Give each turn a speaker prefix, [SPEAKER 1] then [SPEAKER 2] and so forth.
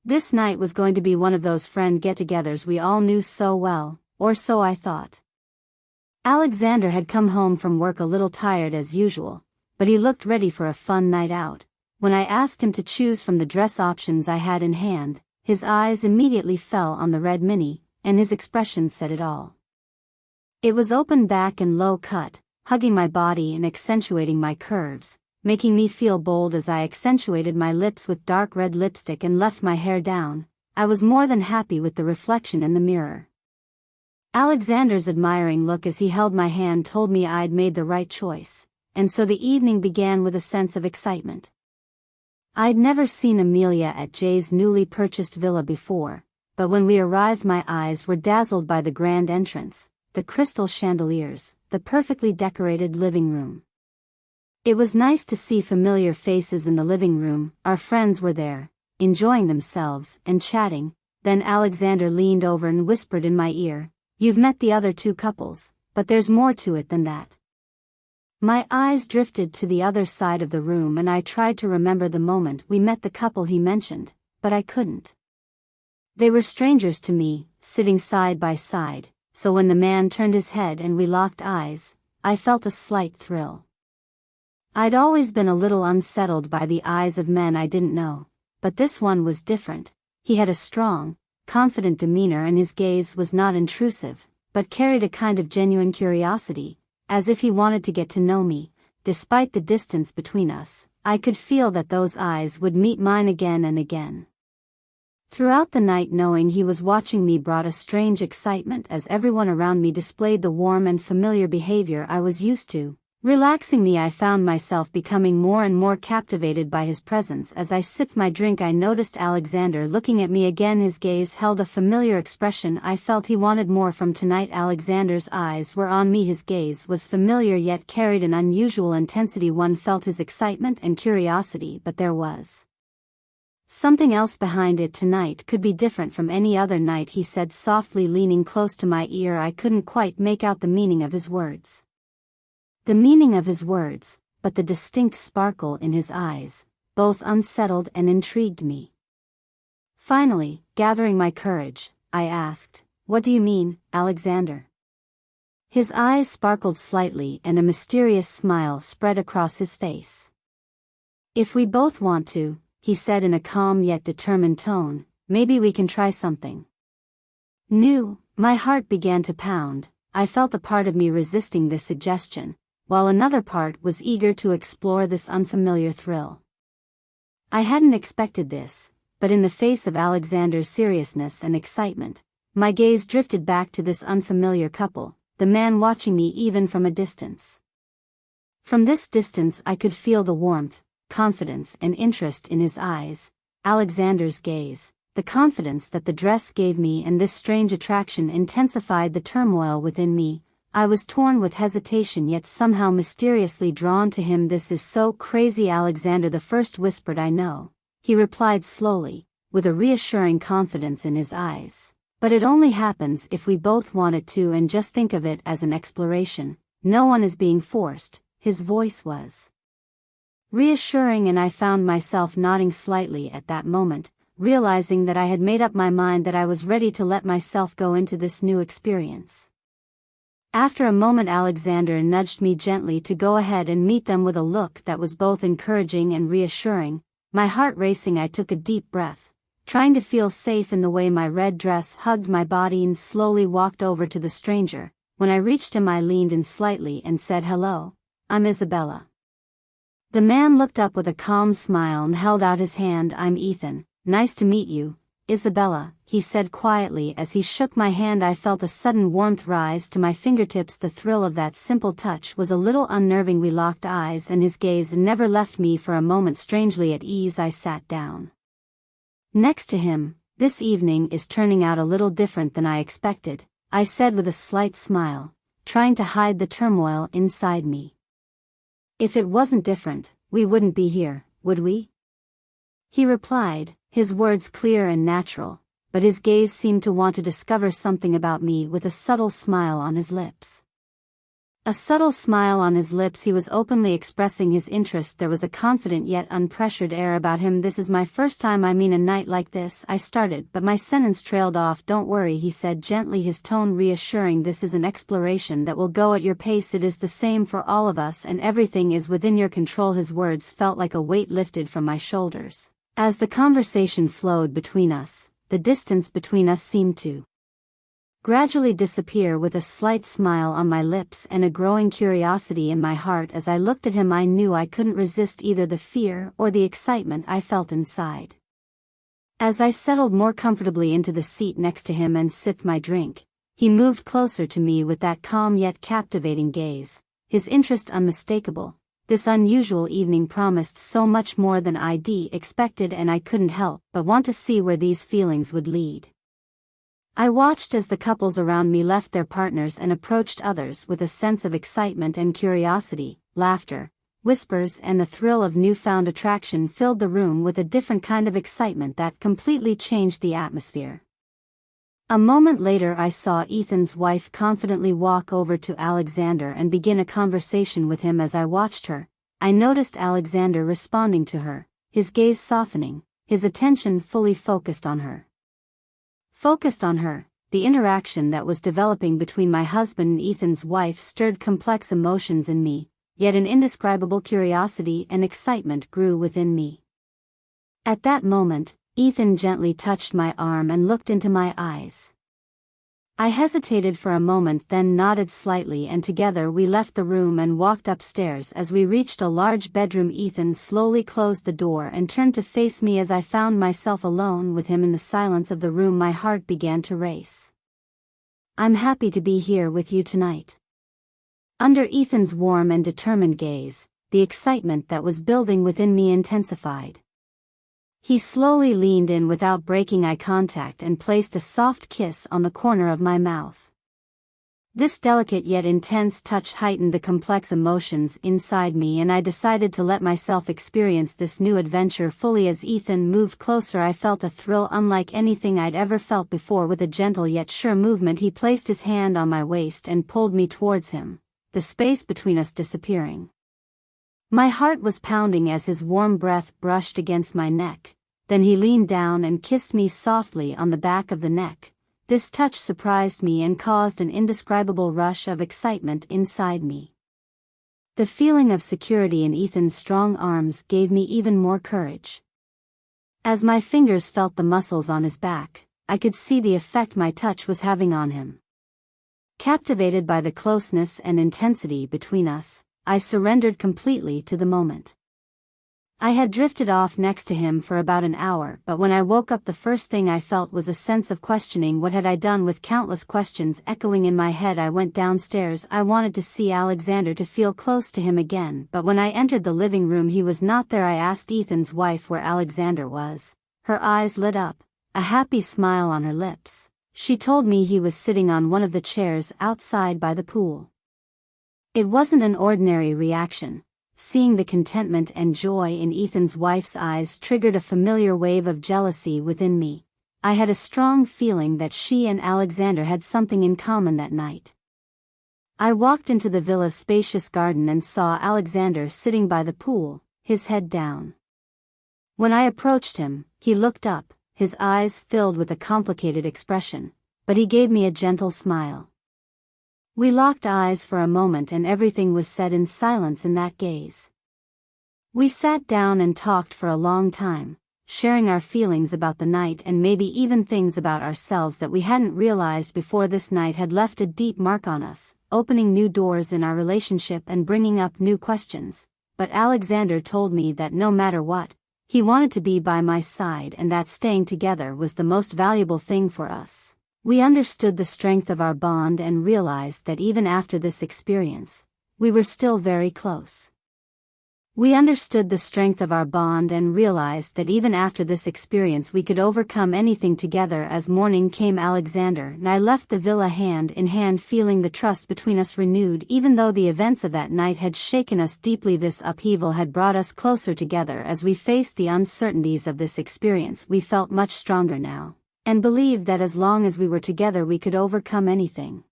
[SPEAKER 1] This night was going to be one of those friend get-togethers we all knew so well, or so I thought. Alexander had come home from work a little tired as usual, but he looked ready for a fun night out. When I asked him to choose from the dress options I had in hand, his eyes immediately fell on the red mini, and his expression said it all. It was open back and low cut, hugging my body and accentuating my curves, making me feel bold as I accentuated my lips with dark red lipstick and left my hair down. I was more than happy with the reflection in the mirror. Alexander's admiring look as he held my hand told me I'd made the right choice, and so the evening began with a sense of excitement. I'd never seen Amelia at Jay's newly purchased villa before, but when we arrived my eyes were dazzled by the grand entrance, the crystal chandeliers, the perfectly decorated living room. It was nice to see familiar faces in the living room. Our friends were there, enjoying themselves and chatting. Then Alexander leaned over and whispered in my ear, "You've met the other two couples, but there's more to it than that." My eyes drifted to the other side of the room and I tried to remember the moment we met the couple he mentioned, but I couldn't. They were strangers to me, sitting side by side, so when the man turned his head and we locked eyes, I felt a slight thrill. I'd always been a little unsettled by the eyes of men I didn't know, but this one was different. He had a strong, confident demeanor and his gaze was not intrusive, but carried a kind of genuine curiosity, as if he wanted to get to know me. Despite the distance between us, I could feel that those eyes would meet mine again and again. Throughout the night knowing he was watching me brought a strange excitement as everyone around me displayed the warm and familiar behavior I was used to. Relaxing me, I found myself becoming more and more captivated by his presence. As I sipped my drink I noticed Alexander looking at me again. His gaze held a familiar expression. I felt he wanted more from tonight. Alexander's eyes were on me. His gaze was familiar yet carried an unusual intensity. One felt his excitement and curiosity, but there was something else behind it. Tonight could be different from any other night, he said softly, leaning close to my ear. I couldn't quite make out the meaning of his words. But the distinct sparkle in his eyes, both unsettled and intrigued me. Finally, gathering my courage, I asked, "What do you mean, Alexander?" His eyes sparkled slightly and a mysterious smile spread across his face. "If we both want to," he said in a calm yet determined tone, "maybe we can try something new." My heart began to pound. I felt a part of me resisting this suggestion, while another part was eager to explore this unfamiliar thrill. I hadn't expected this, but in the face of Alexander's seriousness and excitement, my gaze drifted back to this unfamiliar couple, the man watching me even from a distance. From this distance I could feel the warmth, confidence and interest in his eyes. Alexander's gaze, the confidence that the dress gave me, and this strange attraction intensified the turmoil within me. I was torn with hesitation yet somehow mysteriously drawn to him. "This is so crazy," Alexander the first whispered. "I know," he replied slowly, with a reassuring confidence in his eyes. "But it only happens if we both want it to, and just think of it as an exploration. No one is being forced." His voice was reassuring and I found myself nodding slightly at that moment, realizing that I had made up my mind that I was ready to let myself go into this new experience. After a moment Alexander nudged me gently to go ahead and meet them. With a look that was both encouraging and reassuring, my heart racing I took a deep breath, trying to feel safe in the way my red dress hugged my body, and slowly walked over to the stranger. When I reached him I leaned in slightly and said, "Hello, I'm Isabella." The man looked up with a calm smile and held out his hand. "I'm Ethan. Nice to meet you, Isabella," he said quietly as he shook my hand. I felt a sudden warmth rise to my fingertips. The thrill of that simple touch was a little unnerving. We locked eyes and his gaze never left me for a moment. Strangely at ease I sat down next to him. "This evening is turning out a little different than I expected," I said with a slight smile, trying to hide the turmoil inside me. "If it wasn't different, we wouldn't be here, would we?" he replied, his words clear and natural, but his gaze seemed to want to discover something about me with a subtle smile on his lips. A subtle smile on his lips, he was openly expressing his interest. There was a confident yet unpressured air about him. "This is my first time, I mean a night like this," I started, but my sentence trailed off. "Don't worry," he said gently, his tone reassuring. "This is an exploration that will go at your pace. It is the same for all of us, and everything is within your control." His words felt like a weight lifted from my shoulders. As the conversation flowed between us, the distance between us seemed to gradually disappear. With a slight smile on my lips and a growing curiosity in my heart as I looked at him, I knew I couldn't resist either the fear or the excitement I felt inside. As I settled more comfortably into the seat next to him and sipped my drink, he moved closer to me with that calm yet captivating gaze, his interest unmistakable. This unusual evening promised so much more than I'd expected, and I couldn't help but want to see where these feelings would lead. I watched as the couples around me left their partners and approached others with a sense of excitement and curiosity. Laughter, whispers, and the thrill of newfound attraction filled the room with a different kind of excitement that completely changed the atmosphere. A moment later, I saw Ethan's wife confidently walk over to Alexander and begin a conversation with him. As I watched her, I noticed Alexander responding to her, his gaze softening, his attention fully focused on her. The interaction that was developing between my husband and Ethan's wife stirred complex emotions in me, yet an indescribable curiosity and excitement grew within me. At that moment, Ethan gently touched my arm and looked into my eyes. I hesitated for a moment, then nodded slightly, and together we left the room and walked upstairs. As we reached a large bedroom, Ethan slowly closed the door and turned to face me. As I found myself alone with him in the silence of the room, my heart began to race. "I'm happy to be here with you tonight." Under Ethan's warm and determined gaze, the excitement that was building within me intensified. He slowly leaned in without breaking eye contact and placed a soft kiss on the corner of my mouth. This delicate yet intense touch heightened the complex emotions inside me, and I decided to let myself experience this new adventure fully. As Ethan moved closer, I felt a thrill unlike anything I'd ever felt before. With a gentle yet sure movement, he placed his hand on my waist and pulled me towards him, the space between us disappearing. My heart was pounding as his warm breath brushed against my neck. Then he leaned down and kissed me softly on the back of the neck. This touch surprised me and caused an indescribable rush of excitement inside me. The feeling of security in Ethan's strong arms gave me even more courage. As my fingers felt the muscles on his back, I could see the effect my touch was having on him. Captivated by the closeness and intensity between us, I surrendered completely to the moment. I had drifted off next to him for about an hour, but when I woke up, the first thing I felt was a sense of questioning. What had I done? With countless questions echoing in my head, I went downstairs. I wanted to see Alexander, to feel close to him again, but when I entered the living room, he was not there. I asked Ethan's wife where Alexander was. Her eyes lit up, a happy smile on her lips. She told me he was sitting on one of the chairs outside by the pool. It wasn't an ordinary reaction. Seeing the contentment and joy in Ethan's wife's eyes triggered a familiar wave of jealousy within me. I had a strong feeling that she and Alexander had something in common that night. I walked into the villa's spacious garden and saw Alexander sitting by the pool, his head down. When I approached him, he looked up, his eyes filled with a complicated expression, but he gave me a gentle smile. We locked eyes for a moment, and everything was said in silence in that gaze. We sat down and talked for a long time, sharing our feelings about the night and maybe even things about ourselves that we hadn't realized before. This night had left a deep mark on us, opening new doors in our relationship and bringing up new questions. But Alexander told me that no matter what, he wanted to be by my side, and that staying together was the most valuable thing for us. We understood the strength of our bond and realized that even after this experience, we were still very close. We could overcome anything together. As morning came, Alexander and I left the villa hand in hand, feeling the trust between us renewed. Even though the events of that night had shaken us deeply, this upheaval had brought us closer together. As we faced the uncertainties of this experience, we felt much stronger now, and believed that as long as we were together we could overcome anything.